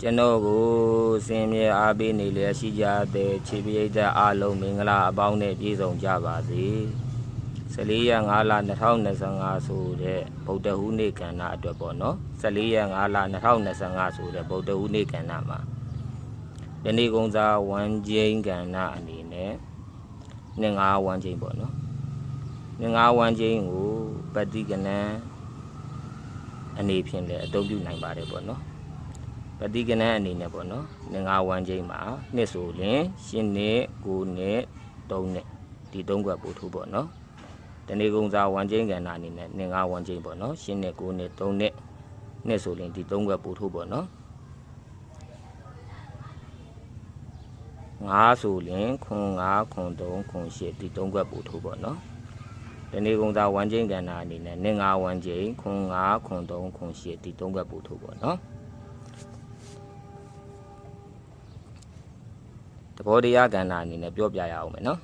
ကျွန်တော်ကိုစင်မြေအားပေးနေလျက်ရှိကြတဲ့ခြေပရိသတ်အားလုံးမင်္ဂလာအပေါင်းနဲ့ပြည့်စုံကြပါစေ14ရက်5လ2025ဆိုတဲ့ဗုဒ္ဓဟူးနေ့ကဏ္ဍအတွက်ပေါ့နော်14ရက်5လ2025ဆိုတဲ့ဗုဒ္ဓဟူးနေ့ကဏ္ဍမှာယနေ့ကုန်းစားဝမ်းချင်းကဏ္ဍအနေနဲ့နှစ်ငါးဝမ်းချင်းပေါ့နော်နှစ်ငါးဝမ်းချင်းကိုပฏิကဏံအနေဖြင့်လည်းအသုံးပြုနိုင်ပါတယ်ပေါ့နော်ပฏิကဏံအနေနဲ့ပေါ့နော်နှစ်ငါးဝမ်းချင်းမှာနှစ်ဆိုရင်10နှစ်9နှစ်3နှစ်ဒီ3ခွက်ပို့ထိုးပေါ့နော်တနေ့ကုန်းစားဝမ်းချင်းကဏ္ဍအနေနဲ့နှစ်ငါးဝမ်းချင်းပေါ့နော်10နှစ်9နှစ်3နှစ်နှစ်ဆိုရင်ဒီ3ခွက်ပို့ထိုးပေါ့နော်ငါးဆိုရင်ခွန်5ခွန်3ခွန်8ဒီ3ခွက်ပို့ထိုးပေါ့နော်တနေ့ကုန်းသားဝမ်းချင်းကဏ္ဍအနေနဲ့နှစ်ငါးဝမ်းချင်းခွန်5ခွန်3ခွန်8ဒီ3ခွက်ပို့ထိုးပေါ့နော်တဘောတရားကဏ္ဍအနေနဲ့ပြောပြရအောင်မယ်နော်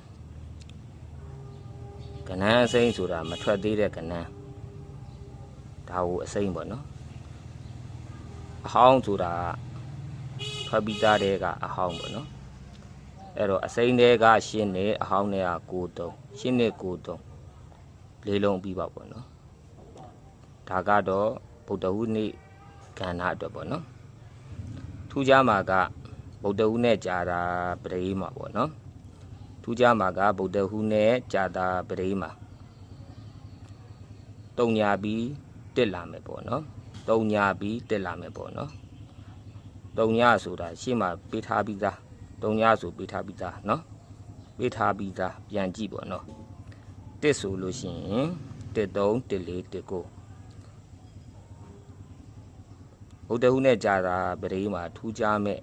ကဏ္ဍအစိမ့်ဆိုတာမထွက်သေးတဲ့ကဏ္ဍဒါကိုအစိမ့်ပေါ့နော်အဟောင်းဆိုတာထွက်ပြီးသားတဲ့ကအဟောင်းပေါ့နော်အဲ့တော့အစိမ့်တွေကရှင်းနေအဟောင်းတွေက93ရှင်းနေ93လေးလုံးပြီးပါပေါ့နော်ဒါကတော့ဗုဒ္ဓဟူးနေ့ကဏ္ဍအတွက်ပေါ့နော်ထူးခြားမှာကဗုဒ္ဓဟူးနဲ့ကြာတာပရိမှာပေါ့နော်ထူးခြားမှာကဗုဒ္ဓဟူးနဲ့ကြာတာပရိမှာတုံညာပြီးတက်လာမယ်ပေါ့နော်တုံညာပြီးတက်လာမယ်ပေါ့နော်တုံညာဆိုတာရှေ့မှာပေးထားပြီးသားတုံညာဆိုပေးထားပြီးသားเนาะပေးထားပြီးသားပြန်ကြည့်ပေါ့เนาะတစ်ဆိုလို့ရှိရင်13 14 19ဗုဒ္ဓဟူးနဲ့ကြာတာပရိမှာထူးခြားမဲ့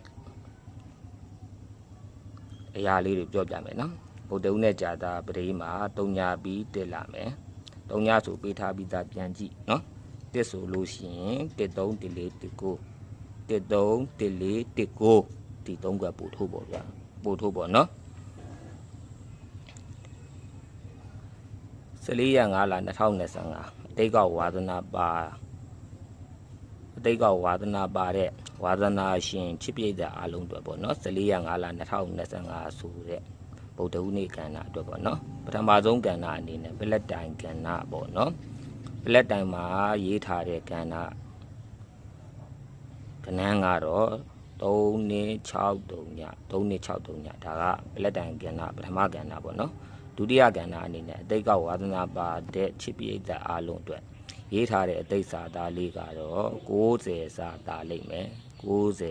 အရာလေးတွေပြောပြမယ်เนาะဗုဒ္ဓဟူးနဲ့ကြာတာပရိမှာတုံညာပြီးတက်လာမယ်တုံညာဆိုပေးထားပြီးသားပြန်ကြည့်เนาะတစ်ဆိုလို့ရှိရင်13 14 19 13 14 19ဒီ3ခွက်ပို့ထိုးပေါ့ဗျာပို့ထိုးပေါ့နော်14ရက်5လ2025အတိတ်ကဝါသနာပါအတိတ်ကဝါသနာပါတဲ့ဝါသနာရှင်ချစ်ပြည့်တဲ့အားလုံးတွေပေါ့နော်14ရက်5လ2025ဆိုတဲ့ဗုဒ္ဓဟူးနေ့ကဏ္ဍအတွက်ပေါ့နော်ပထမဆုံးကဏ္ဍအနေနဲ့ပလက်တိုင်ကဏ္ဍပေါ့နော်ပလက်တိုင်မှာရေးထားတဲ့ကဏ္ဍကဏ္ဍကတော့3နှစ်6 3ည3နှစ်6 3ညဒါကပလက်တိုင်ကဏ္ဍပထမကဏ္ဍပေါ့နော်ဒုတိယကဏ္ဍအနေနဲ့အတိတ်ကဝါသနာပါတဲ့ချစ်ပိဋကအားလုံးအတွက်ရေးထားတဲ့အတိတ်စာသားလေးကတော့60စာသားလိမ့်မယ်60